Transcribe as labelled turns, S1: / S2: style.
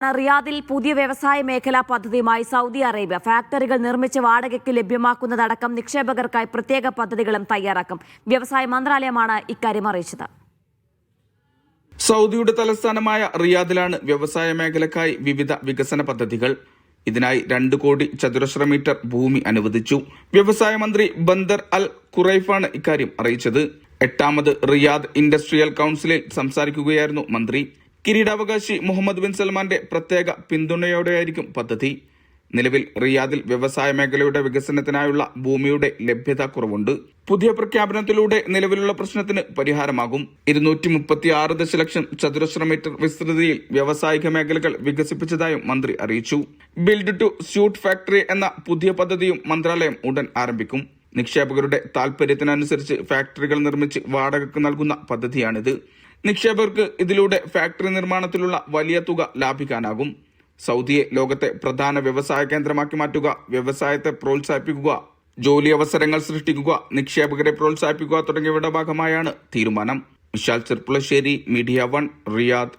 S1: റിയാദിൽ പുതിയ വ്യവസായ മേഖലാ പദ്ധതിയുമായി സൗദി അറേബ്യ ഫാക്ടറികൾ നിർമ്മിച്ച് വാടകയ്ക്ക് ലഭ്യമാക്കുന്നതടക്കം നിക്ഷേപകർക്കായി പ്രത്യേക പദ്ധതികളും തയ്യാറാക്കും. വ്യവസായ മന്ത്രാലയമാണ് ഇക്കാര്യം അറിയിച്ചത്.
S2: സൗദിയുടെ തലസ്ഥാനമായ റിയാദിലാണ് വ്യവസായ മേഖലയ്ക്കായി വിവിധ വികസന പദ്ധതികൾ. ഇതിനായി 2 കോടി ചതുരശ്ര മീറ്റർ ഭൂമി അനുവദിച്ചു. വ്യവസായ മന്ത്രി ബന്ദർ അൽ ഖുറൈഫാണ് ഇക്കാര്യം അറിയിച്ചത്. 8ാമത് റിയാദ് ഇൻഡസ്ട്രിയൽ കൌൺസിലിൽ സംസാരിക്കുകയായിരുന്നു മന്ത്രി. കിരീടാവകാശി മുഹമ്മദ് ബിൻ സൽമാന്റെ പ്രത്യേക പിന്തുണയോടെയായിരിക്കും പദ്ധതി. നിലവിൽ റിയാദിൽ വ്യവസായ മേഖലയുടെ വികസനത്തിനായുള്ള ഭൂമിയുടെ ലഭ്യത കുറവുണ്ട്. പുതിയ പ്രഖ്യാപനത്തിലൂടെ നിലവിലുള്ള പ്രശ്നത്തിന് പരിഹാരമാകും. 236 ദശലക്ഷം ചതുരശ്ര മീറ്റർ വിസ്തൃതിയിൽ വ്യാവസായിക മേഖലകൾ വികസിപ്പിച്ചതായും മന്ത്രി അറിയിച്ചു. ബിൽഡ് ടു സ്യൂട്ട് ഫാക്ടറി എന്ന പുതിയ പദ്ധതിയും മന്ത്രാലയം ഉടൻ ആരംഭിക്കും. നിക്ഷേപകരുടെ താൽപര്യത്തിനനുസരിച്ച് ഫാക്ടറികൾ നിർമ്മിച്ച് വാടകയ്ക്ക് നൽകുന്ന പദ്ധതിയാണിത്. നിക്ഷേപകർക്ക് ഇതിലൂടെ ഫാക്ടറി നിർമ്മാണത്തിലുള്ള വലിയ തുക ലാഭിക്കാനാകും. സൗദിയെ ലോകത്തെ പ്രധാന വ്യവസായ കേന്ദ്രമാക്കി മാറ്റുക, വ്യവസായത്തെ പ്രോത്സാഹിപ്പിക്കുക, ജോലി അവസരങ്ങൾ സൃഷ്ടിക്കുക, നിക്ഷേപകരെ പ്രോത്സാഹിപ്പിക്കുക തുടങ്ങിയവയുടെ ഭാഗമായാണ് തീരുമാനം. Vishal Cherpulassery, media 1, Riyadh.